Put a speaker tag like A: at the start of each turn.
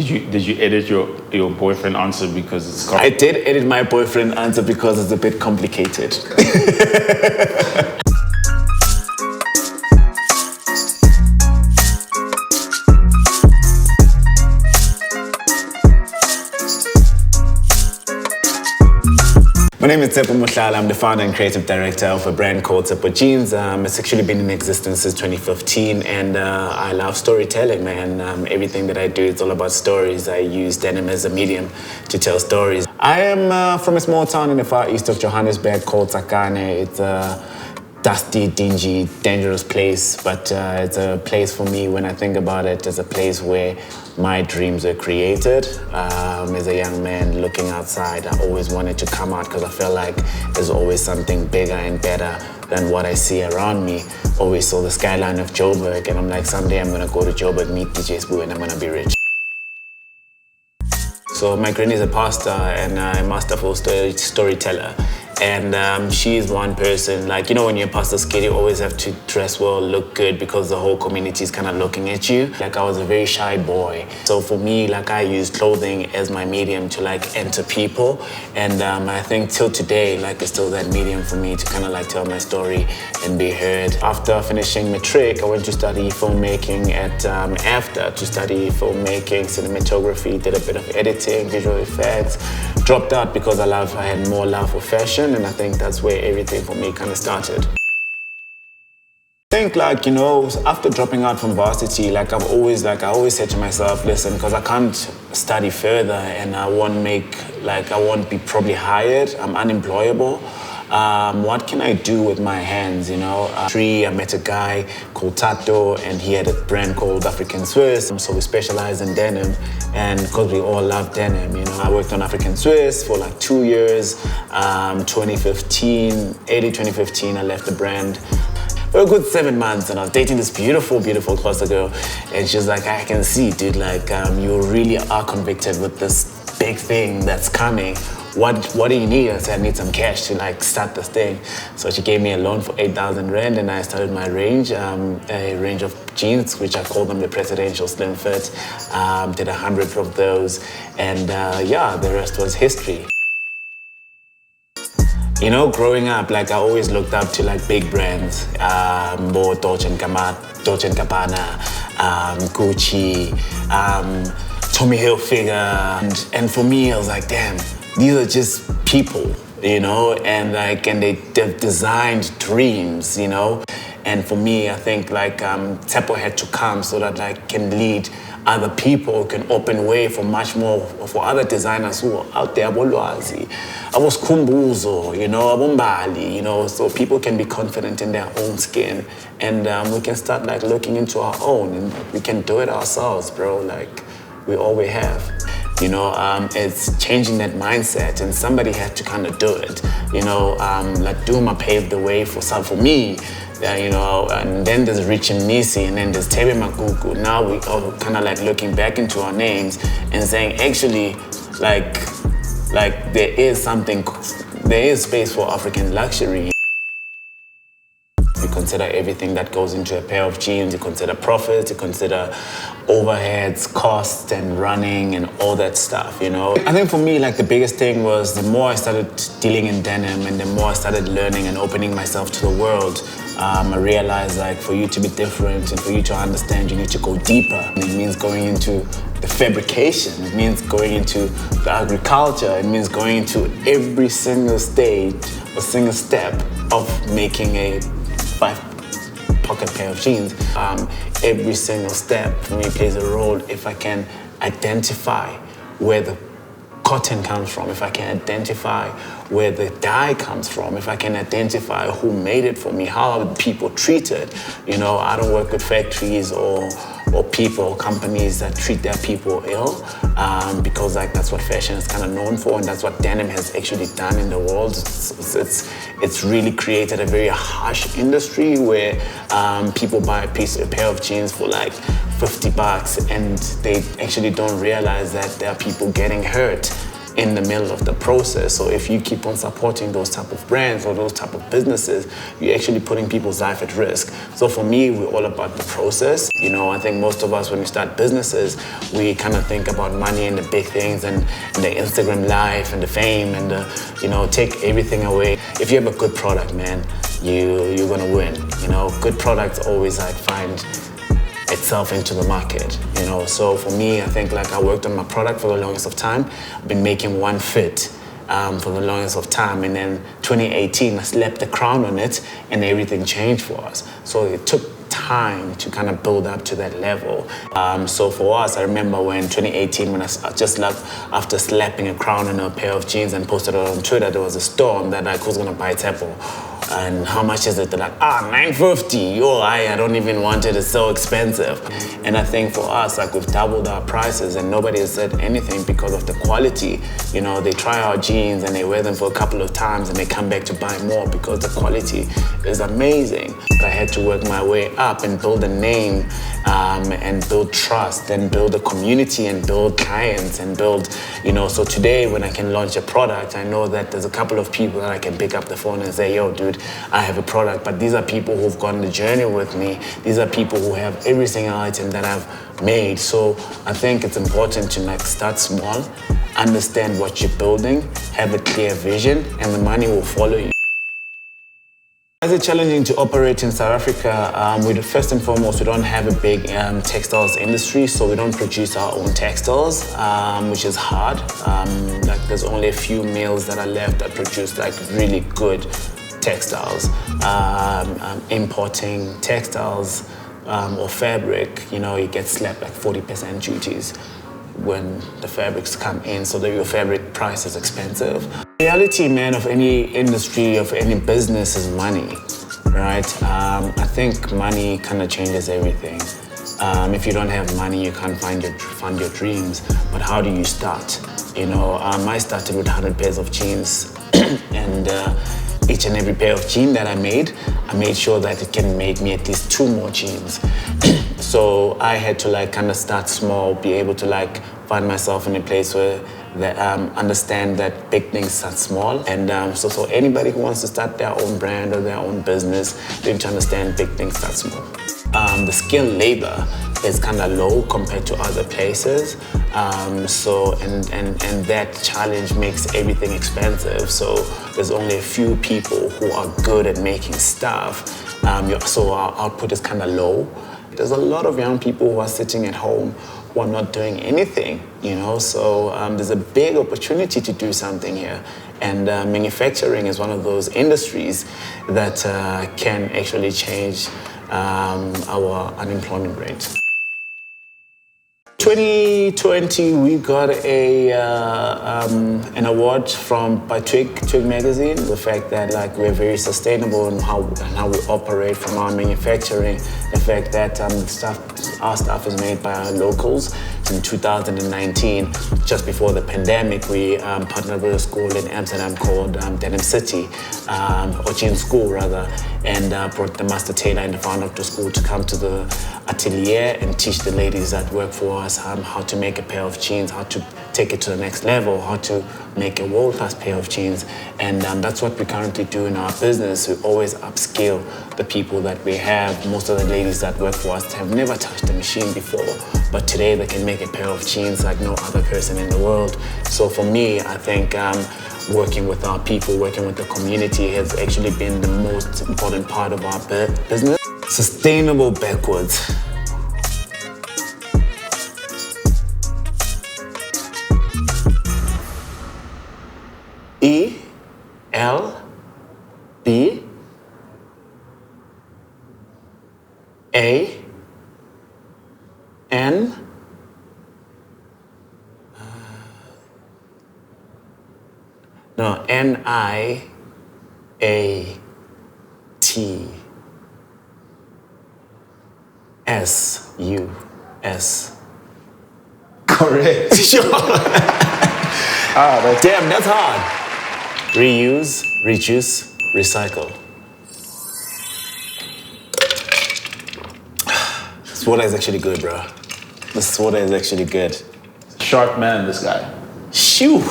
A: Did you edit your boyfriend answer because it's
B: I did edit my boyfriend answer because it's a bit complicated. My name is Tshepo Mohlala. I'm the founder and creative director of a brand called Tshepo Jeans. It's actually been in existence since 2015, and I love storytelling, man. Everything that I do, it's all about stories. I use denim as a medium to tell stories. I am from a small town in the far east of Johannesburg called Tsakane. It's a dusty, dingy, dangerous place, but it's a place for me. When I think about it, it's a place where my dreams were created. As a young man looking outside, I always wanted to come out because I felt like there's always something bigger and better than what I see around me. Always saw the skyline of Joburg, and I'm like, someday I'm gonna go to Joburg, meet DJ Sbu, and I'm gonna be rich. So my granny is a pastor and a masterful storyteller. And she's one person, like, you know, when you're a pastor's kid, you always have to dress well, look good, because the whole community is kind of looking at you. Like, I was a very shy boy. So for me, like, I used clothing as my medium to, like, enter people. And I think till today, like, it's still that medium for me to kind of, like, tell my story and be heard. After finishing matric, I went to study filmmaking at AFDA, to study filmmaking, cinematography, did a bit of editing, visual effects. Dropped out because I had more love for fashion, and I think that's where everything for me kind of started. I think, like, you know, after dropping out from varsity, like, I always said to myself, listen, because I can't study further and I won't be probably hired, I'm unemployable. What can I do with my hands, you know? I met a guy called Tato, and he had a brand called African Swiss. So we specialize in denim, and because we all love denim, you know. I worked on African Swiss for like 2 years. 2015, I left the brand. For a good 7 months, and I was dating this beautiful, beautiful Xhosa girl, and she's like, I can see, dude, like, you really are convicted with this big thing that's coming. What do you need? I said, I need some cash to, like, start this thing. So she gave me a loan for 8,000 Rand, and I started my range, a range of jeans, which I call them the Presidential Slim Fit. Did 100 of those, and yeah, the rest was history. You know, growing up, like, I always looked up to, like, big brands, Dolce & Gabbana, Gucci, Tommy Hilfiger, and for me, I was like, damn, these are just people, you know, and they've designed dreams, you know. And for me, I think, like, Tshepo had to come so that I can lead other people, can open way for much more, for other designers who are out there, Abolwazi, Aboskhumbuzo, you know, Abombali, you know, so people can be confident in their own skin, and we can start, like, looking into our own, and we can do it ourselves, bro, like, we always have. You know, it's changing that mindset, and somebody had to kind of do it. You know, like, Duma paved the way for me. You know, and then there's Rich and Nisi, and then there's Tebe Makuku. Now we are kind of, like, looking back into our names and saying, actually, like there is space for African luxury. You consider everything that goes into a pair of jeans, you consider profits, you consider overheads, costs, and running, and all that stuff, you know? I think for me, like, the biggest thing was the more I started dealing in denim, and the more I started learning and opening myself to the world, I realized, like, for you to be different and for you to understand, you need to go deeper. And it means going into the fabrication, it means going into the agriculture, it means going into every single stage or single step of making a 5-pocket pair of jeans. Every single step for me plays a role. If I can identify where the cotton comes from, if I can identify where the dye comes from, if I can identify who made it for me, how are people treated. You know, I don't work with factories or people, companies that treat their people ill, because, like, that's what fashion is kind of known for, and that's what denim has actually done in the world. It's really created a very harsh industry where people buy a pair of jeans for, like, $50, and they actually don't realize that there are people getting hurt in the middle of the process. So if you keep on supporting those type of brands or those type of businesses, you're actually putting people's life at risk. So for me, we're all about the process. You know, I think most of us, when we start businesses, we kind of think about money and the big things and the Instagram life and the fame and the, you know, take everything away. If you have a good product, man, you're gonna win. You know, good products always like find itself into the market, you know. So for me, I think like I worked on my product for the longest of time. I've been making one fit for the longest of time, and then 2018 I slapped the crown on it and everything changed for us. So it took time to kind of build up to that level. So for us, I remember when 2018, when I just left after slapping a crown on a pair of jeans and posted it on Twitter, there was a storm that like, who's gonna buy Tshepo? And how much is it? They're like, $9.50. Yo, I don't even want it. It's so expensive. And I think for us, like we've doubled our prices and nobody has said anything because of the quality. You know, they try our jeans and they wear them for a couple of times and they come back to buy more because the quality is amazing. I had to work my way up and build a name and build trust and build a community and build clients and build, you know, so today when I can launch a product, I know that there's a couple of people that I can pick up the phone and say, yo, dude, I have a product, but these are people who've gone the journey with me. These are people who have every single item that I've made. So I think it's important to like start small, understand what you're building, have a clear vision, and the money will follow you. Is it challenging to operate in South Africa? First and foremost, we don't have a big textiles industry, so we don't produce our own textiles, which is hard. Like there's only a few mills that are left that produce like really good textiles. Importing textiles or fabric, you know, you get slapped like 40% duties when the fabrics come in, so that your fabric price is expensive. The reality, man, of any industry, of any business is money, right? I think money kind of changes everything. If you don't have money, you can't fund your dreams. But how do you start? You know, I started with 100 pairs of jeans, and each and every pair of jeans that I made sure that it can make me at least 2 more jeans. So I had to like kind of start small, be able to like find myself in a place where that understand that big things start small. And so anybody who wants to start their own brand or their own business, they need to understand big things start small. The skilled labor is kind of low compared to other places. And that challenge makes everything expensive. So there's only a few people who are good at making stuff. So our output is kind of low. There's a lot of young people who are sitting at home who are not doing anything, you know? So there's a big opportunity to do something here. And manufacturing is one of those industries that can actually change our unemployment rate. 2020, we got an award by Twig magazine. The fact that like we're very sustainable in how we operate from our manufacturing. The fact that our stuff is made by our locals. In 2019, just before the pandemic, we partnered with a school in Amsterdam called Denim City, or Jeans School rather, and brought the master tailor and the founder of the school to come to the atelier and teach the ladies that work for us how to make a pair of jeans, how to take it to the next level, how to make a world-class pair of jeans. And that's what we currently do in our business. We always upskill the people that we have. Most of the ladies that work for us have never touched a machine before, but today they can make a pair of jeans like no other person in the world. So for me, I think working with our people, working with the community has actually been the most important part of our business. Sustainable backwards. E L B A N NIAT. S-U-S.
A: Correct.
B: Sure. Damn, that's hard. Reuse, reduce, recycle. This water is actually good, bro. This water is actually good.
A: Sharp man, this guy.
B: Shoo!